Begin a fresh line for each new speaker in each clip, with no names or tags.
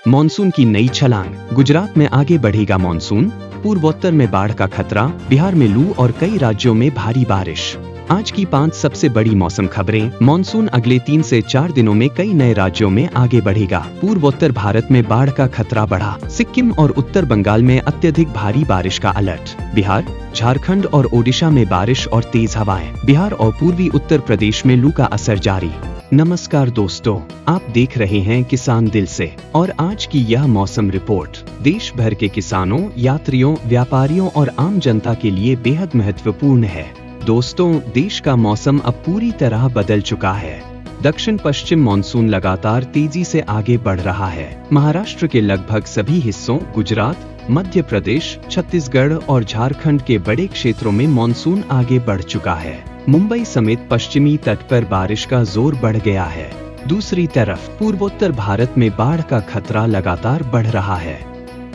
Monsoon की नई छलांग, गुजरात में आगे बढ़ेगा मॉनसून, पूर्वोत्तर में बाढ़ का खतरा, बिहार में लू और कई राज्यों में भारी बारिश। आज की 5 सबसे बड़ी मौसम खबरें। मॉनसून अगले 3 से 4 दिनों में कई नए राज्यों में आगे बढ़ेगा। पूर्वोत्तर भारत में बाढ़ का खतरा बढ़ा। सिक्किम और उत्तर बंगाल में अत्यधिक भारी बारिश का अलर्ट। बिहार, झारखंड और ओडिशा में बारिश और तेज हवाएं। बिहार और पूर्वी उत्तर प्रदेश में लू का असर जारी। नमस्कार दोस्तों, आप देख रहे हैं किसान दिल से और आज की यह मौसम रिपोर्ट देश भर के किसानों, यात्रियों, व्यापारियों और आम जनता के लिए बेहद महत्वपूर्ण है। दोस्तों, देश का मौसम अब पूरी तरह बदल चुका है। दक्षिण पश्चिम मानसून लगातार तेजी से आगे बढ़ रहा है। महाराष्ट्र के लगभग सभी हिस्सों, गुजरात, मध्य प्रदेश, छत्तीसगढ़ और झारखंड के बड़े क्षेत्रों में मानसून आगे बढ़ चुका है। मुंबई समेत पश्चिमी तट पर बारिश का जोर बढ़ गया है। दूसरी तरफ पूर्वोत्तर भारत में बाढ़ का खतरा लगातार बढ़ रहा है।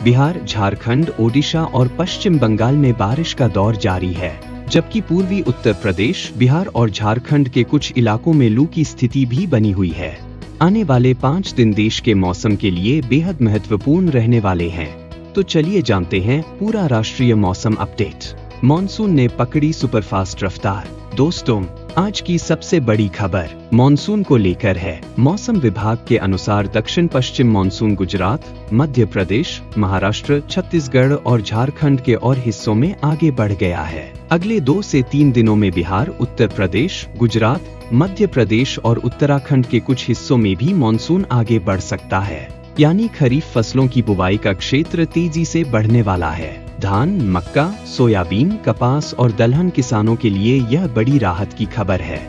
बिहार, झारखंड, ओडिशा और पश्चिम बंगाल में बारिश का दौर जारी है, जबकि पूर्वी उत्तर प्रदेश, बिहार और झारखंड के कुछ इलाकों में लू की स्थिति भी बनी हुई है। आने वाले 5 दिन देश के मौसम के लिए बेहद महत्वपूर्ण रहने वाले हैं। तो चलिए जानते हैं पूरा राष्ट्रीय मौसम अपडेट। मॉनसून ने पकड़ी सुपरफास्ट रफ्तार। दोस्तों, आज की सबसे बड़ी खबर मॉनसून को लेकर है। मौसम विभाग के अनुसार दक्षिण पश्चिम मॉनसून गुजरात, मध्य प्रदेश, महाराष्ट्र, छत्तीसगढ़ और झारखंड के और हिस्सों में आगे बढ़ गया है। अगले 2 से 3 दिनों में बिहार, उत्तर प्रदेश, गुजरात, मध्य प्रदेश और उत्तराखंड के कुछ हिस्सों में भी मॉनसून आगे बढ़ सकता है। यानी खरीफ फसलों की बुवाई का क्षेत्र तेजी से बढ़ने वाला है। धान, मक्का, सोयाबीन, कपास और दलहन किसानों के लिए यह बड़ी राहत की खबर है।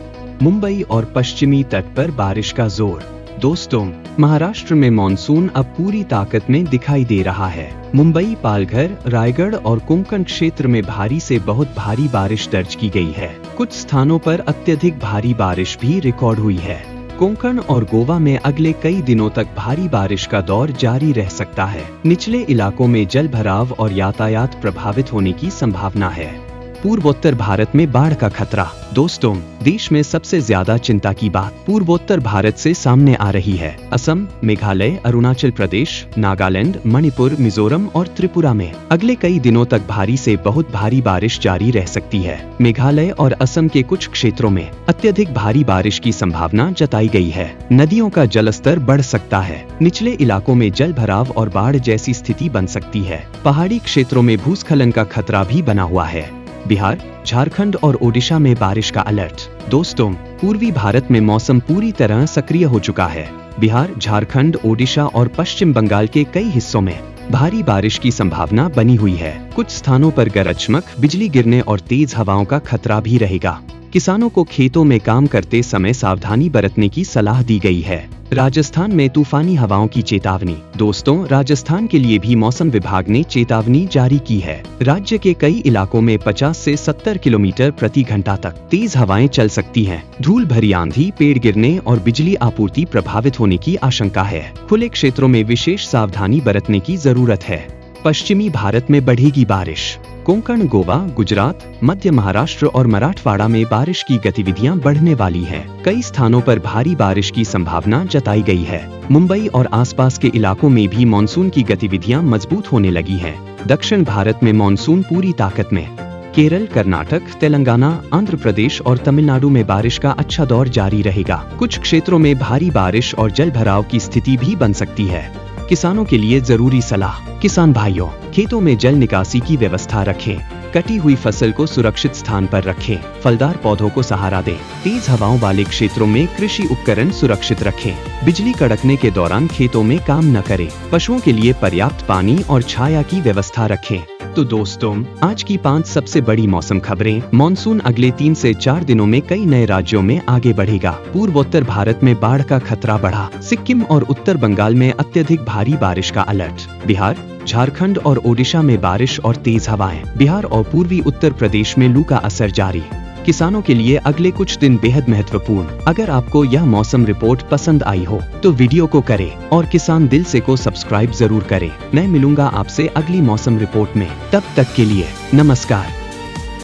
मुंबई और पश्चिमी तट पर बारिश का जोर। दोस्तों, महाराष्ट्र में मॉनसून अब पूरी ताकत में दिखाई दे रहा है। मुंबई, पालघर, रायगढ़ और कोंकण क्षेत्र में भारी से बहुत भारी बारिश दर्ज की गई है। कुछ स्थानों पर अत्यधिक भारी बारिश भी रिकॉर्ड हुई है। कोंकण और गोवा में अगले कई दिनों तक भारी बारिश का दौर जारी रह सकता है। निचले इलाकों में जल भराव और यातायात प्रभावित होने की संभावना है। पूर्वोत्तर भारत में बाढ़ का खतरा। दोस्तों, देश में सबसे ज्यादा चिंता की बात पूर्वोत्तर भारत से सामने आ रही है। असम, मेघालय, अरुणाचल प्रदेश, नागालैंड, मणिपुर, मिजोरम और त्रिपुरा में अगले कई दिनों तक भारी से बहुत भारी बारिश जारी रह सकती है। मेघालय और असम के कुछ क्षेत्रों में अत्यधिक भारी बारिश की संभावना जताई गई है। नदियों का जलस्तर बढ़ सकता है। निचले इलाकों में जल भराव और बाढ़ जैसी स्थिति बन सकती है। पहाड़ी क्षेत्रों में भूस्खलन का खतरा भी बना हुआ है। बिहार, झारखंड और ओडिशा में बारिश का अलर्ट। दोस्तों, पूर्वी भारत में मौसम पूरी तरह सक्रिय हो चुका है। बिहार, झारखंड, ओडिशा और पश्चिम बंगाल के कई हिस्सों में भारी बारिश की संभावना बनी हुई है। कुछ स्थानों पर गरज चमक, बिजली गिरने और तेज हवाओं का खतरा भी रहेगा। किसानों को खेतों में काम करते समय सावधानी बरतने की सलाह दी गई है। राजस्थान में तूफानी हवाओं की चेतावनी। दोस्तों, राजस्थान के लिए भी मौसम विभाग ने चेतावनी जारी की है। राज्य के कई इलाकों में 50 से 70 किलोमीटर प्रति घंटा तक तेज हवाएं चल सकती हैं। धूल भरी आंधी, पेड़ गिरने और बिजली आपूर्ति प्रभावित होने की आशंका है। खुले क्षेत्रों में विशेष सावधानी बरतने की जरूरत है। पश्चिमी भारत में बढ़ेगी बारिश। कोंकण, गोवा, गुजरात, मध्य महाराष्ट्र और मराठवाड़ा में बारिश की गतिविधियां बढ़ने वाली हैं। कई स्थानों पर भारी बारिश की संभावना जताई गई है। मुंबई और आसपास के इलाकों में भी मानसून की गतिविधियां मजबूत होने लगी हैं। दक्षिण भारत में मानसून पूरी ताकत में। केरल, कर्नाटक, तेलंगाना, आंध्र प्रदेश और तमिलनाडु में बारिश का अच्छा दौर जारी रहेगा। कुछ क्षेत्रों में भारी बारिश और जल भराव की स्थिति भी बन सकती है। किसानों के लिए जरूरी सलाह। किसान भाइयों, खेतों में जल निकासी की व्यवस्था रखें। कटी हुई फसल को सुरक्षित स्थान पर रखें। फलदार पौधों को सहारा दें। तेज हवाओं वाले क्षेत्रों में कृषि उपकरण सुरक्षित रखें। बिजली कड़कने के दौरान खेतों में काम न करें। पशुओं के लिए पर्याप्त पानी और छाया की व्यवस्था रखें। तो दोस्तों, आज की 5 सबसे बड़ी मौसम खबरें। मॉनसून अगले 3 से 4 दिनों में कई नए राज्यों में आगे बढ़ेगा। पूर्वोत्तर भारत में बाढ़ का खतरा बढ़ा। सिक्किम और उत्तर बंगाल में अत्यधिक भारी बारिश का अलर्ट। बिहार, झारखंड और ओडिशा में बारिश और तेज हवाएं। बिहार और पूर्वी उत्तर प्रदेश में लू का असर जारी। किसानों के लिए अगले कुछ दिन बेहद महत्वपूर्ण। अगर आपको यह मौसम रिपोर्ट पसंद आई हो तो वीडियो को करें और किसान दिल से को सब्सक्राइब जरूर करें। मैं मिलूंगा आपसे अगली मौसम रिपोर्ट में। तब तक के लिए नमस्कार।